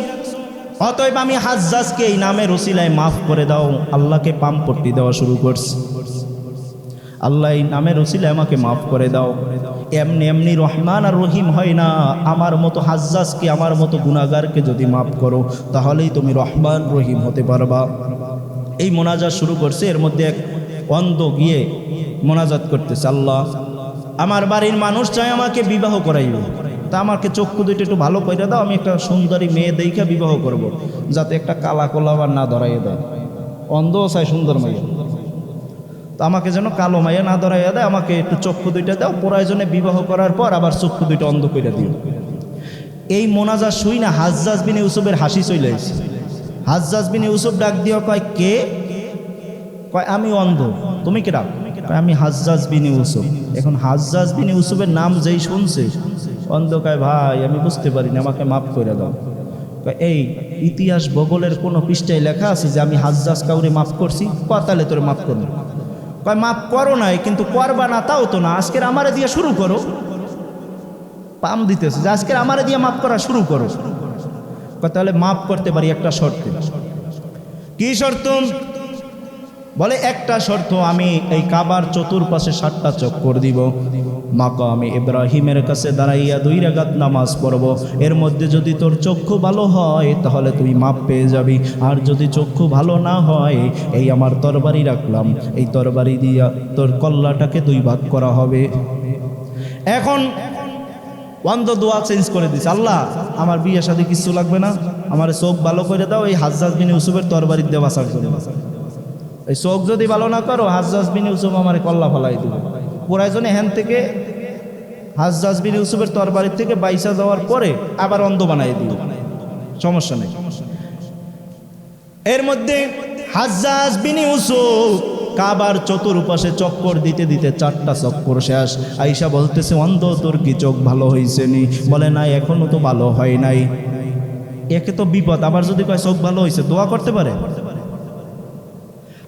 অতএব আমি হাজ্জাজকে এই নামের ওসিলায় মাফ করে দাও। আল্লাহকে পাম্পট্টি দেওয়া শুরু করছে, আল্লাহ এই নামের ওসিলায় আমাকে মাফ করে দাও। এমনি রহমান আর রহিম হয় না, আমার মতো হাজ্জাজকে, আমার মতো গুনাহগারকে যদি মাফ করো, তাহলেই তুমি রহমান রহিম হতে পারবা। এই মোনাজাত শুরু করছে। এর মধ্যে এক অন্ধ গিয়ে মোনাজাত করতেছে, আল্লাহ আমার বাড়ির মানুষ চাই আমাকে বিবাহ করাইব, তা আমাকে চক্ষু 2টা একটু ভালো করে দাও, আমি একটা সুন্দরী মেয়ে দেখে বিবাহ করব, যাতে একটা কালা কোলাবার না ধরাইয়ে দেয়। অন্ধ চাই সুন্দর মাইয়া, তো আমাকে যেন কালো মাইয়া না ধরাইয়া দেয়, আমাকে একটু চক্ষু 2টা দাও, প্রয়োজনে বিবাহ করার পর আবার চক্ষু 2টা অন্ধ করে দিও। এই মোনাজাত শুই না হাজ্জাজ বিন ইউসুফের হাসি চলে আসছে। হাজ্জাজ বিন ইউসুফ ডাক দিয়ে কয়, কে? কয়, আমি অন্ধ। তুমি কে? ডাক আমি হাজ্জাজ বিন ইউসুফ। এখন হাজ্জাজ বিন ইউসুফের নাম যেই শুনছে, অন্ধ কয়, ভাই আমি বুঝতে পারিনি, আমাকে মাফ করে দাও। এই ইতিহাস ভূগোলের কোনো পৃষ্ঠায় লেখা আছে যে আমি হাজ্জাজ কাউরে মাফ করছি? তাহলে তোরে মাফ করবো। কয়, মাফ করো নাই, কিন্তু করবা না তাও তো না, আজকের আমারে দিয়ে শুরু করো। পাম দিতেছে যে আজকের আমারে দিয়ে মাফ করা শুরু করো। তাহলে মাফ করতে পারি একটা শর্তে। কি শর্ত? বলে একটা শর্ত, আমি এই কাবার চতুর্পাশে 7টা চক্কর দিব, মাকামে ইব্রাহিমের কাছে দাঁড়াইয়া 2 রাকাত নামাজ পড়ব। এর মধ্যে যদি তোর চক্ষু ভালো হয় তাহলে তুই মাপ পেয়ে যাবি, আর যদি চক্ষু ভালো না হয়, এই আমার তরবারি রাখলাম, এই তরবারি দিয়া তোর কল্লাটাকে 2 ভাগ করা হবে। এখন অন্ধ দোয়া চেঞ্জ করে দিছে, আল্লাহ আমার বিয়ে শাদী কিছু লাগবে না, আমার চোখ ভালো করে দাও এই হাজ্জাজ বিন ইউসুফের তরবারি দিয়ে বাঁচার জন্য। এই চোখ যদি ভালো না করো, হাজ্জাজ বিন ইউসুফ আমার কল্লা ফলাই দিবে। প্রয়োজনে হ্যান থেকে হাজ্জাজ বিন ইউসুফের তরবারির থেকে বাইসা যাওয়ার পরে আবার অন্ধ বানাই দিবে, সমস্যা নেই। এর মধ্যে হাজ্জাজ বিন ইউসুফ কাবার চতুর্পাশে চক্কর দিতে দিতে 4টা চক্কর শেষ। আয়েশা বলতেছে, অন্ধ তোর কি চোখ ভালো হয়েছে নি? বলে না, এখনো তো ভালো হয় নাই। একে তো বিপদ, আবার যদি কয় চোখ ভালো হয়েছে, দোয়া করতে পারে?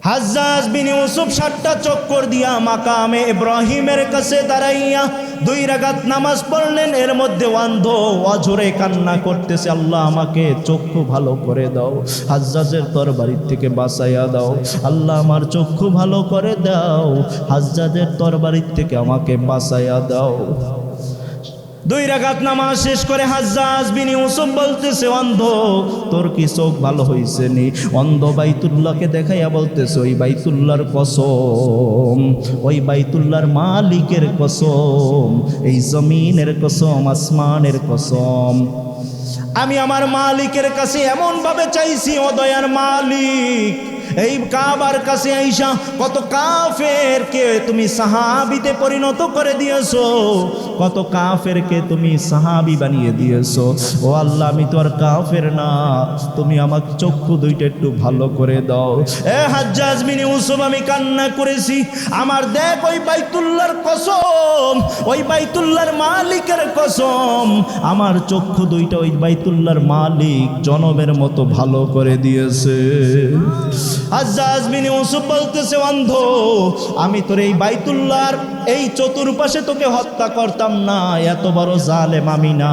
হাজ্জাজ বিন ইউসুফ 7টা চক্কর দিয়া মাকামে ইব্রাহিমের কাছে দাঁড়াইয়া 2 রাকাত নামাজ পড়লেন। এর মধ্যে অন্ধ অঝরে কান্না করতেছে, আল্লাহ আমাকে চক্ষু ভালো করে দাও, হাজ্জাজের তরবারির থেকে বাঁচাইয়া দাও, আল্লাহ আমার চক্ষু ভালো করে দাও, হাজ্জাজের তরবারির থেকে আমাকে বাঁচাইয়া দাও। 2 রাকাত নামাজ শেষ করে হাজ্জাজ বিন ইউসুফ বলতেছে, অন্ধ তোর কি চোখ ভালো হইছে নি? অন্ধ বাইতুল্লাহকে দেখাইয়া বলতেছে, ওই বাইতুল্লাহর কসম, ওই বাইতুল্লাহর মালিকের কসম, এই জমিনের কসম, আসমানের কসম, আমি আমার মালিকের কাছে এমন ভাবে চাইছি, ও দয়ার মালিক, এই কাবার কাছে আইসা কত কাফেরকে তুমি সাহাবীতে পরিণত করে দিয়েছো, কত কাফেরকে তুমি সাহাবী বানিয়ে দিয়েছো। ও আল্লাহ, আমি তো আর কাফের না, তুমি আমার চক্ষু 2টা একটু ভালো করে দাও। এ হাজ্জাজ বিন ইউসুফ, আমি কান্না করেছি, আমার দেখ ওই বাইতুল্লাহর কসম, ওই বাইতুল্লাহর মালিকের কসম, আমার চক্ষু 2টা ওই বাইতুল্লাহর মালিক জনমের মতো ভালো করে দিয়েছে। হাজ্জাজ বিন ইউসুফ বলতেছে, অন্ধ আমি তোর এই বাইতুল্লাহর এই চতুর্পাশে তোকে হত্যা করতাম না, এত বড় জালেম আমি না।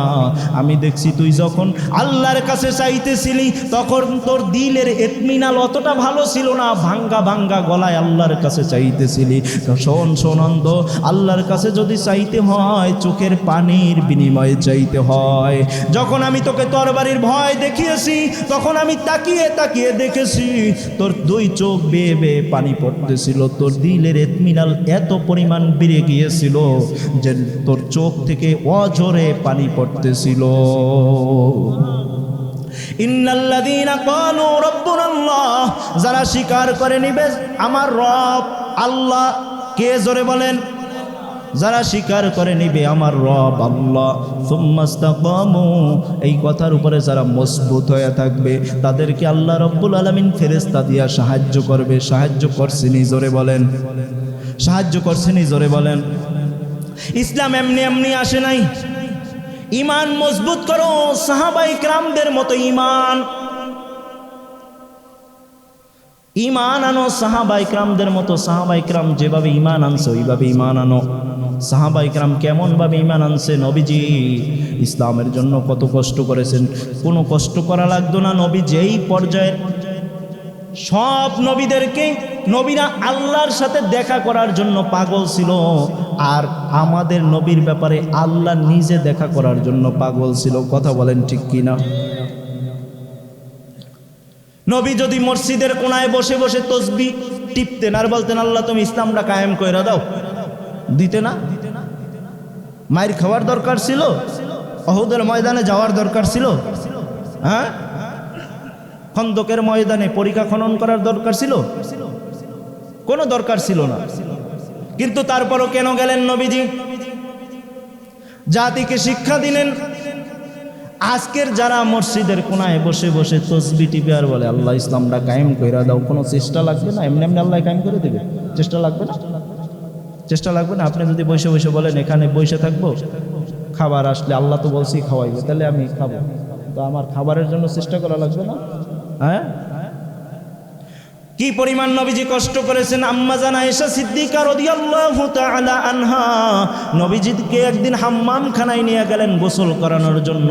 আমি দেখছি তুই যখন আল্লাহর কাছে চাইতেছিলি তখন তোর দিলের ইতমিনাল অতটা ভালো ছিল না, ভাঙ্গা ভাঙ্গা গলায় আল্লাহর কাছে চাইতেছিলি। শোন শোন অন্ধ, আল্লাহর কাছে যদি চাইতে হয় চোখের পানির বিনিময়ে চাইতে হয়। যখন আমি তোকে তরবারির ভয় দেখিয়েছি তখন আমি তাকিয়ে তাকিয়ে দেখেছি তোর 2 চোখ বেয়ে বেয়ে পানি পড়তেছিল, তোর দিলের ইতমিনাল এত পরিমাণ বেড়ে গিয়েছিল যে তোর চোখ থেকে অঝরে পানি পড়তেছিল। ইন্নাল্লাযীনা ক্বালু রাব্বুনাল্লাহ, যারা স্বীকার করে নিবে আমার রব আল্লাহ, কে জোরে বলেন? যারা স্বীকার করে নিবে আমার রব আল্লাহ, সুম্মাস্তাকামু, এই কথার উপরে যারা মজবুত হয়ে থাকবে তাদেরকে আল্লাহ রব্বুল আলামিন ফেরেশতা দিয়া সাহায্য করবে। সাহায্য করছেনই, জোরে বলেন সাহায্য করছেনই, জোরে বলেন। ইসলাম এমনি এমনি আসে নাই, ইমান মজবুত করো সাহাবায়ে কেরামদের মতো ইমান আনো, সাহাবায়ে কেরামদের মতো। সাহাবায়ে কেরাম যেভাবে ইমান আনছে ওইভাবে ইমান আনো। সাহাবায়ে কেরাম কেমন ভাবে ইমান আনছে? নবীজি ইসলামের জন্য কত কষ্ট করেছেন, কোনো কষ্ট করা লাগতো না। নবী যেই পর্যায়ে সব নবীদেরকে, নবীরা আল্লাহর সাথে দেখা করার জন্য পাগল ছিল, আর আমাদের নবীর ব্যাপারে আল্লাহ নিজে দেখা করার জন্য পাগল ছিল। কথা বলেন ঠিক কিনা? নবী যদি মসজিদের কোনায় বসে বসে তসবিহ টিপতেন আর বলতেন, আল্লাহ তুমি ইসলামটা কায়েম কইরা দাও, দিতে না? মায়ের খাওয়ার দরকার ছিল? উহুদের ময়দানে যাওয়ার দরকার ছিল? হ্যাঁ, খন্দকের ময়দানে পরিখা খনন করার দরকার ছিল? কোনো দরকার ছিল না। কিন্তু তারপরও কেন গেলেন নবীজি? জাতিকে শিক্ষা দিলেন। আজকের যারা মসজিদের কোনায় বসে বসে তসবিহ টিপে আর বলে আল্লাহ ইসলামটা কায়েম কইরা দাও, কোনো চেষ্টা লাগবে না? এমনি এমনি আল্লাহ কায়েম করে দেবে? চেষ্টা লাগবে না? চেষ্টা লাগবে না? আপনি যদি বসে বসে বলেন এখানে বসে থাকবো, খাবার আসলে আল্লাহ তো বলছি খাওয়াইবে, তাহলে আমি খাবো, তো আমার খাবারের জন্য চেষ্টা করা লাগবে না? হ্যাঁ, কি পরিমাণ নবীজি কষ্ট করেছেন। আম্মা জান আয়েশা সিদ্দিকা রাদিয়াল্লাহু তাআলা আনহা নবীজিকে একদিন হাম্মামখানায় নিয়ে গেলেন গোসল করানোর জন্য।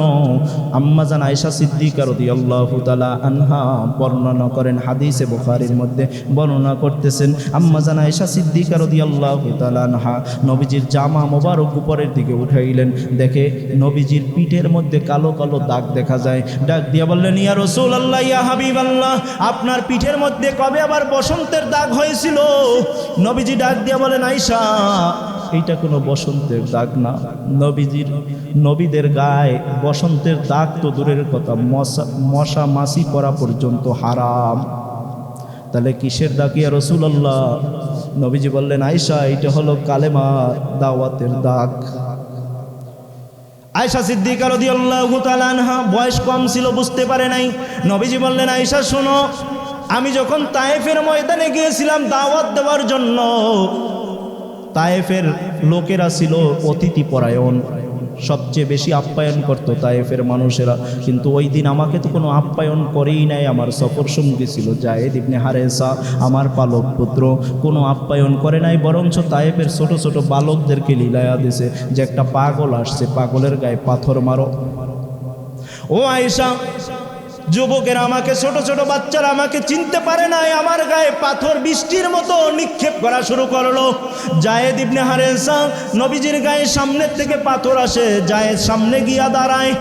আম্মা জান আয়েশা সিদ্দিকা রাদিয়াল্লাহু তাআলা আনহা বর্ণনা করেন, হাদিসে বুখারীর মধ্যে বর্ণনা করতেছেন, আম্মা জান আয়েশা সিদ্দিকা রাদিয়াল্লাহু তাআলা আনহা নবীজির জামা মোবারক উপরের দিকে উঠাইলেন, দেখে নবীজির পিঠের মধ্যে কালো কালো দাগ দেখা যায়। ডাক দিয়া বললেন, ইয়া রাসূলুল্লাহ, ইয়া হাবিবাল্লাহ, আপনার পিঠের মধ্যে কবে আবার বসন্তের দাগ হয়েছিল? নবীজি ডাক দিয়া বলেন, আয়েশা, এইটা কোনো বসন্তের দাগ না। নবীদের গায়ে বসন্তের দাগ তো দূরের কথা, মশা মাছি পড়া পর্যন্ত হারাম। তাহলে কিসের দাগ ইয়া রাসূলুল্লাহ? নবীজি বললেন, আয়েশা, এটা হলো কালেমা দাওয়াতের দাগ। আয়েশা সিদ্দিকা রাদিয়াল্লাহু তাআলা আনহা বয়স কম ছিল, বুঝতে পারে নাই। নবীজি বললেন, আয়েশা শোনো, আমি যখন তায়েফের ময়দানে গিয়েছিলাম দাওয়াত দেওয়ার জন্য, তায়েফের লোকেরা ছিল অতিথি পরায়ণ, সবচেয়ে বেশি আপ্যায়ন করত তায়েফের মানুষেরা, কিন্তু ওই দিন আমাকে তো কোনো আপ্যায়ন করেই নাই। আমার সফর সঙ্গী ছিল যায়েদ ইবনে হারেসা, আমার পালক পুত্র, কোনো আপ্যায়ন করে নাই, বরঞ্চ তায়েফের ছোট ছোট বালকদেরকে লীলায়া দিছে যে একটা পাগল আসছে, পাগলের গায়ে পাথর মারো। ও আয়েশা, যুবকেরা আমাকে, ছোট ছোট বাচ্চারা আমাকে চিনতে পারে নাই, আমার গায়ে পাথর বৃষ্টির মতো নিক্ষেপ করা শুরু করলো। যায়েদ ইবনে হারেসা, নবীজির গায়ে সামনের থেকে পাথর আসে, যায়েদ সামনে গিয়া দাঁড়ায়,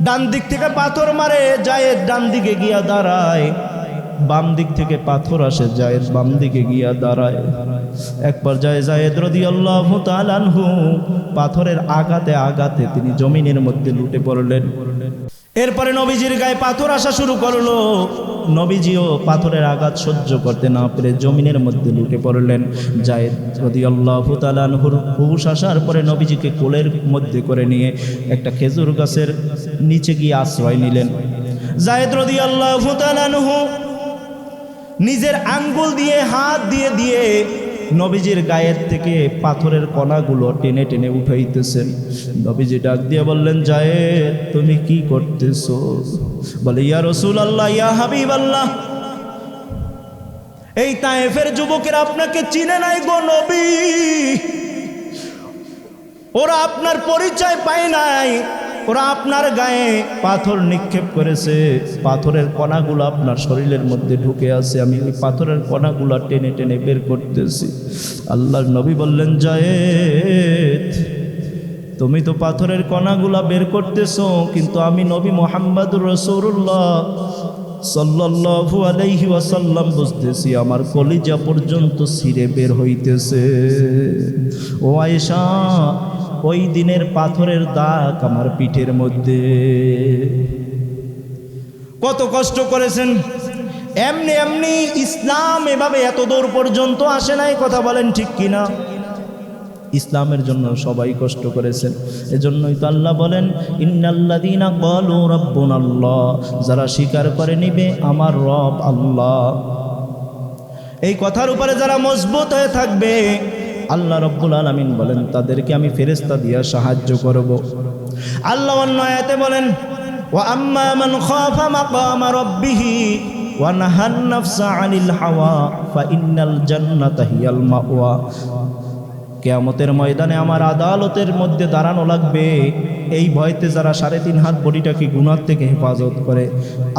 ডান দিক থেকে পাথর মারে, যায়েদ ডান দিকে গিয়া দাঁড়ায়, বাম দিক থেকে পাথর আসে, যায়েদ বাম দিকে গিয়া দাঁড়ায়। এক পর্যায়ে যায়েদ রাদিয়াল্লাহু তাআলা আনহু পাথরের আঘাতে আঘাতে তিনি জমিনের মধ্যে লুটে পড়লেন। এরপরে নবীজির গায়ে পাথর আসা শুরু করলো, নবীজিও পাথরের আঘাত সহ্য করতে না পেরে জমিনের মধ্যে লুটে পড়লেন। যায়েদ রাদিয়াল্লাহু তাআলা আনহুর হুশ আসার পরে নবীজিকে কোলের মধ্যে করে নিয়ে একটা খেজুর গাছের নিচে গিয়ে আশ্রয় নিলেন। যায়েদ রাদিয়াল্লাহু তাআলা আনহু নিজের আঙ্গুল দিয়ে হাত দিয়ে দিয়ে নবীজির গায়ের থেকে পাথরের কণাগুলো টেনে টেনে উঠাইতেছেন। নবীজি ডাক দিয়ে বললেন, যায়েদ, তুমি কি করতেছো? বলে, ইয়া রাসূলুল্লাহ, ইয়া হাবিবাল্লাহ, এই তায়েফের যুবকেরা আপনাকে চিনে নাই গো নবী, ওরা আপনার পরিচয় পায় নাই, ওরা আপনার গায়ে পাথর নিক্ষেপ করেছে, পাথরের কণাগুলো আপনার শরীরের মধ্যে ঢুকে আছে, আমি ওই পাথরের কণাগুলো টেনে টেনে বের করতেছি। আল্লাহর নবী বললেন, যায়েদ, তুমি তো পাথরের কণাগুলা বের করতেছো, কিন্তু আমি নবী মুহাম্মদুর রাসূলুল্লাহ সাল্লাল্লাহু আলাইহি ওয়াসাল্লাম বুঝতেছি আমার কলিজা পর্যন্ত ছিঁড়ে বের হইতেছে। ও আয়েশা, ওই দিনের পাথরের দাগ আমার পিঠের মধ্যে। কত কষ্ট করেছেন। এমনি এমনি ইসলাম এভাবে এত দূর পর্যন্ত আসে নাই, কথা বলেন ঠিক কিনা? ইসলামের জন্য সবাই কষ্ট করেছেন। এজন্যই তো আল্লাহ বলেন, ইন্নাল্লাযীনা ক্বালু রাব্বুনাল্লাহ, যারা স্বীকার করে নিবে আমার রব আল্লাহ, এই কথার উপরে যারা মজবুত হয়ে থাকবে, আল্লাহ রাব্বুল আলামিন বলেন তাদেরকে আমি ফেরেশতা দিয়ে সাহায্য করব। আল্লাহ অন্য আয়াতে বলেন, ওয়া আম্মা মান খাফা মাকামা রাব্বিহি ওয়া নাহান নাফসা আনিল হাওয়া ফা ইন্নাল জান্নাতা হিয়াল মাওয়া। কিয়ামতের ময়দানে আমার আদালতের মধ্যে দাঁড়ানো লাগবে, এই ভয়তে যারা 3.5 হাত বডিটাকে গুনাহ থেকে হেফাজত করে,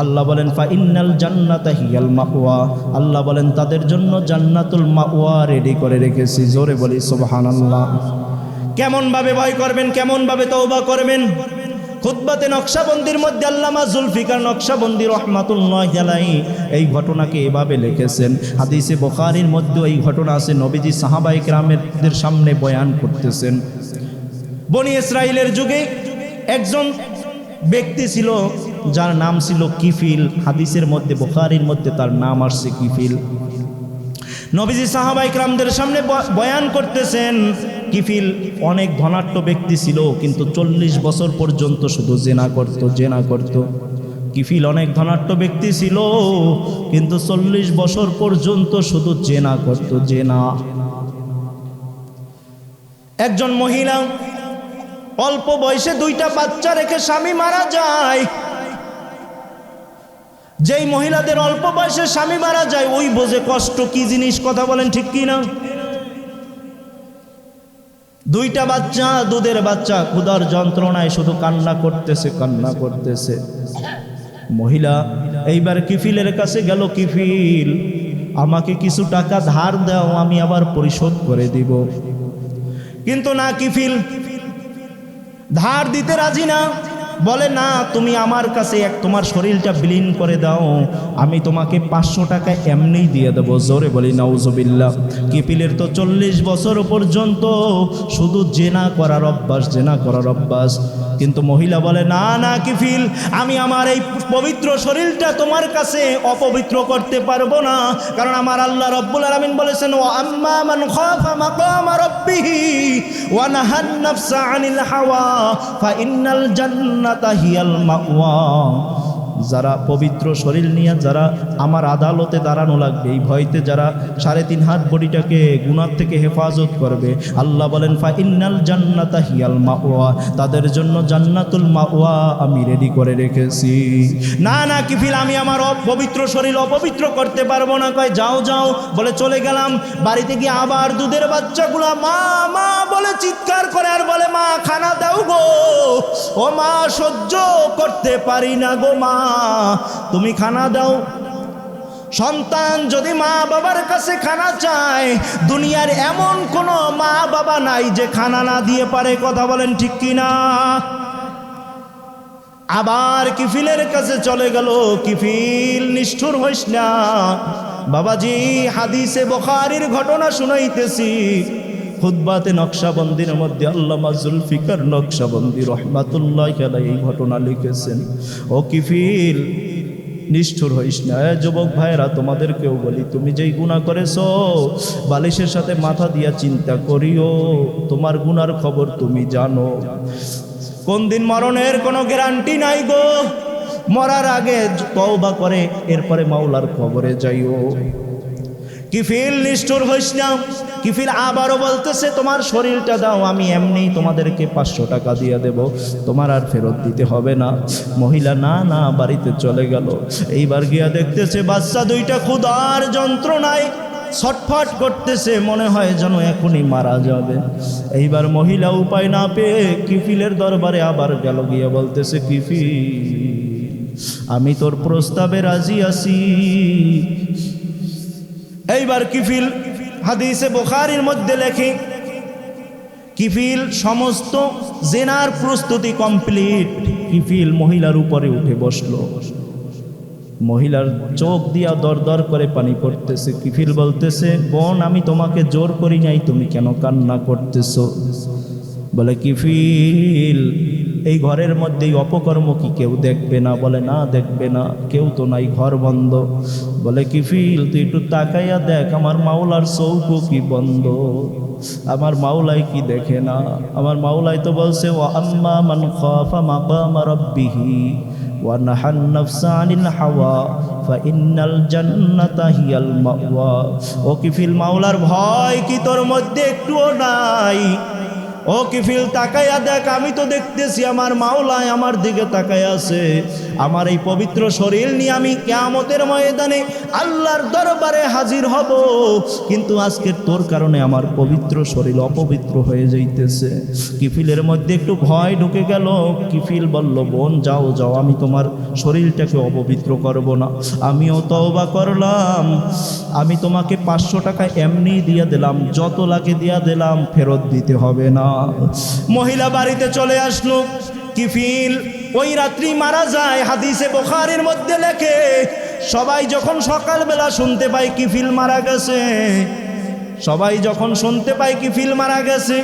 আল্লাহ বলেন ফা ইন্নাল জান্নাতা হিয়াল মাওয়া, আল্লাহ বলেন তাদের জন্য জান্নাতুল মাওয়া রেডি করে রেখেছি। জোরে বলি সুবহানাল্লাহ। কেমন ভাবে ভয় করবেন, কেমন ভাবে তওবা করবেন? খুতবাতে নকশবন্দির মধ্যে আল্লামা জুলফিকার নকশবন্দি রহমাতুল্লাহি আলাইহি এই ঘটনাকে এভাবে লিখেছেন। হাদিসে বুখারীর মধ্যে এই ঘটনা আছে। নবীজি সাহাবায়ে কেরামদের সামনে বয়ান করতেছেন। বনি ইসরাইলের যুগে একজন ব্যক্তি ছিল যার নাম ছিল কিফিল। হাদিসের মধ্যে বুখারীর মধ্যে তার নাম আসছে কিফিল। নবীজি সাহাবায়ে কেরামদের সামনে বয়ান করতেছেন। কিফিল অনেক ধনাঢ্য ব্যক্তি ছিল, কিন্তু 40 বছর পর্যন্ত শুধু জেনা করত। কিফিল অনেক ধনাঢ্য ব্যক্তি ছিল, কিন্তু 40 বছর পর্যন্ত শুধু জেনা করত। একজন মহিলা অল্প বয়সে 2টা বাচ্চা রেখে স্বামী মারা যায়। যেই মহিলাদের অল্প বয়সে স্বামী মারা যায় ওই বোঝে কষ্ট কি জিনিস, কথা বলেন ঠিক কি না? দুইটা বাচ্চা, দুধের বাচ্চা, ক্ষুধার যন্ত্রণায় শুধু কান্না করতেছে, কান্না করতেছে। মহিলা এইবার কিফিলের কাছে গেল, কিফিল আমাকে কিছু টাকা ধার দাও, আমি আবার পরিশোধ করে দিব। কিন্তু না, কিফিল ধার দিতে রাজি না। বলে না, তুমি আমার কাছে তোমার শরীরটা বিলীন করে দাও, আমি তোমাকে 500 টাকা এমনিই দিয়ে দেবো। জোরে বলি নাউজুবিল্লাহ। কিফিলের তো 40 বছর পর্যন্ত শুধু জেনা করার অভ্যাস, জেনা করার অভ্যাস। কিন্তু মহিলা বলে না না কিফিল, আমি আমার এই পবিত্র শরীরটা তোমার কাছে অপবিত্র করতে পারবো না, কারণ আমার আল্লাহ রব্বুল আলামিন বলেছেন ওয়া আম্মা মান খাফা মাকামা রাব্বিহি ওয়া নাহান নাফসা আনিল হাওয়া ফা ইন্নাল জান্নাতা হিয়াল মাওয়া। যারা পবিত্র শরীর নিয়ে যারা আমার আদালতে দাঁড়ানো লাগবে এই ভয়তে, যারা 3.5 হাত বডিটাকে গুনাহ থেকে হেফাজত করবে, আল্লাহ বলেন ফা ইন্নাল জান্নাতা হিয়াল মাওয়া, তাদের জন্য জান্নাতুল মাওয়া আমি রেডি করে রেখেছি। না না কিফিল, আমি আমার পবিত্র শরীর অপবিত্র করতে পারবো না। কয় যাও যাও বলে চলে গেলাম। বাড়িতে গিয়ে আবার দুধের বাচ্চাগুলা মা মা বলে চিৎকার করে আর বলে মা খানা দাও গো, ও মা সহ্য করতে পারি না গো মা, তুমি খানা দাও। সন্তান যদি মা বাবার কাছে খানা চায়, দুনিয়ার এমন কোনো মা বাবা নাই যে খানা না দিয়ে পারে, কথা বলেন ঠিক কিনা? আবার কিফিলের কাছে চলে গেল। কিফিল নিষ্ঠুর হইস না বাবাজি, হাদিসে বুখারীর ঘটনা শুনাইতেছি। খুতবাতে নকশবন্দির মধ্যে আল্লামা জুলফিকার নকশবন্দি রহমাতুল্লাহি আলাইহি এই ঘটনা লিখেছেন। ও কিফিল নিষ্ঠুর হইস না। যুবক ভাইরা তোমাদেরকেও বলি, তুমি যেই গুনাহ করেছো বালিশের সাথে মাথা দিয়া চিন্তা করিও, তোমার গুনার খবর তুমি জানো। কোন দিন মরণের কোনো গ্যারান্টি নাই গো, মরার আগে তওবা করে এরপরে মাওলার কবরে যাইও। কিফিল নিষ্ঠুর হইস না। কিফিল আবারও বলতেছে তোমার শরীরটা দাও, আমি এমনি তোমাদেরকে 500 টাকা দিয়ে দেব, তোমার আর ফেরত দিতে হবে না। মহিলা না না বাড়িতে চলে গেল। এইবার গিয়া দেখতেছে বাচ্চা দুইটা ক্ষুধার যন্ত্রণায় ছটফট করতেছে, মনে হয় যেন এখনই মারা যাবে। এইবার মহিলা উপায় না পেয়ে কিফিলের দরবারে আবার গেল, গিয়া বলতেছে কিফিল আমি তোর প্রস্তাবে রাজি আছি। এইবার কিফিল হাদিসে বুখারীর মধ্যে লেখে, কিফিল সমস্ত জেনার প্রস্তুতি কমপ্লিট। কিফিল মহিলার উপরে উঠে বসলো। মহিলার চোখ দিয়া দর দর করে পানি পড়তেছে। কিফিল বলতেছে বোন, আমি তোমাকে জোর করি নাই, তুমি কেন কান্না করতেছো? বলে কিফিল এই ঘরের মধ্যেই অপকর্ম কি কেউ দেখবে না? বলে না দেখবে না, কেউ তো নাই, ঘর বন্ধ। বলে কিফিল তুই একটু তাকাইয়া দেখ, আমার মাওলার চৌকো কি বন্ধ, আমার মাওলাই কি দেখে না? আমার মাওলাই তো বলছে ওয়া আম্মা মান খাফা মাকামা রাব্বিহি ওয়া নাহান নাফসা আনিল হাওয়া ফা ইন্নাল জান্নাতা হিয়াল মাওয়া। ও কিফিল মাওলার ভয় কি তোর মধ্যে একটুও নাই? ও কিফিল তাকাইয়া দেখ, আমি তো দেখতেছি আমার মাওলায় আমার দিকে তাকাইয়া আছে। আমার এই পবিত্র শরীর নিয়ে আমি কিয়ামতের ময়দানে আল্লাহর দরবারে হাজির হব, কিন্তু আজকে তোর কারণে আমার পবিত্র শরীর অপবিত্র হয়ে যাইতেছে। কিফিলের মধ্যে একটু ভয় ঢুকে গেল। কিফিল বলল বোন যাও যাও, আমি তোমার শরীরটাকে অপবিত্র করব না, আমিও তওবা করলাম, আমি তোমাকে 500 টাকা এমনি দিয়ে দিলাম, যত লাগে দিয়া দিলাম, ফেরত দিতে হবে না। মহিলা বাড়িতে চলে আসলো। কিফিল ওই রাত্রি মারা যায়। হাদিসে বুখারীর মধ্যে লেখে, সবাই যখন সকালবেলা শুনতে পায় কিফিল মারা গেছে, সবাই যখন শুনতে পায় কিফিল মারা গেছে,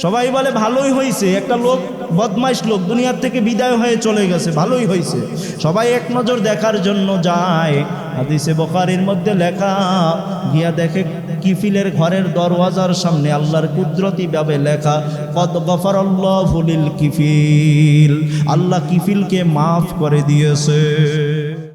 সবাই বলে ভালোই হয়েছে, একটা লোক বদমাইশ লোক দুনিয়ার থেকে বিদায় হয়ে চলে গেছে, ভালোই হয়েছে। সবাই এক নজর দেখার জন্য যায়। হাদিসে বুখারীর মধ্যে লেখা, গিয়া দেখে কিফিলের ঘরের দরওয়াজার সামনে আল্লাহর কুদরতি ভাবে লেখা কদ গফারাল্লাহু লিল কিফিল, আল্লাহ কিফিলকে মাফ করে দিয়েছে।